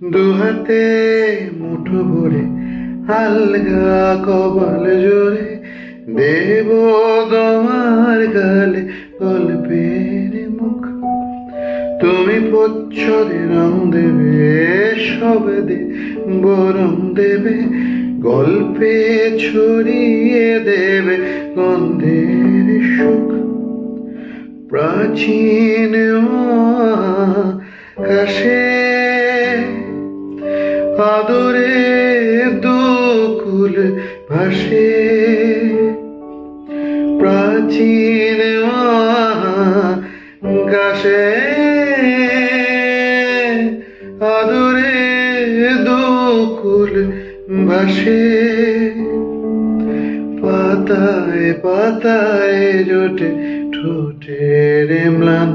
দুহাতে মুঠো ভরে আলগা কপাল জোরে দেব তোমার গালে গল্পের মুখ। তুমি প্রচ্ছদে রং দেবে, শব্দে বরং দেবে, গল্পে ছড়িয়ে দেবে গন্ধের সুখ। প্রাচীন আকাশে আদরে দুকুল ভাসে, প্রাচীন আকাশে আদরে দুকুল ভাসে। পাতায় পাতায় জোটে ঠোঁটের ম্লান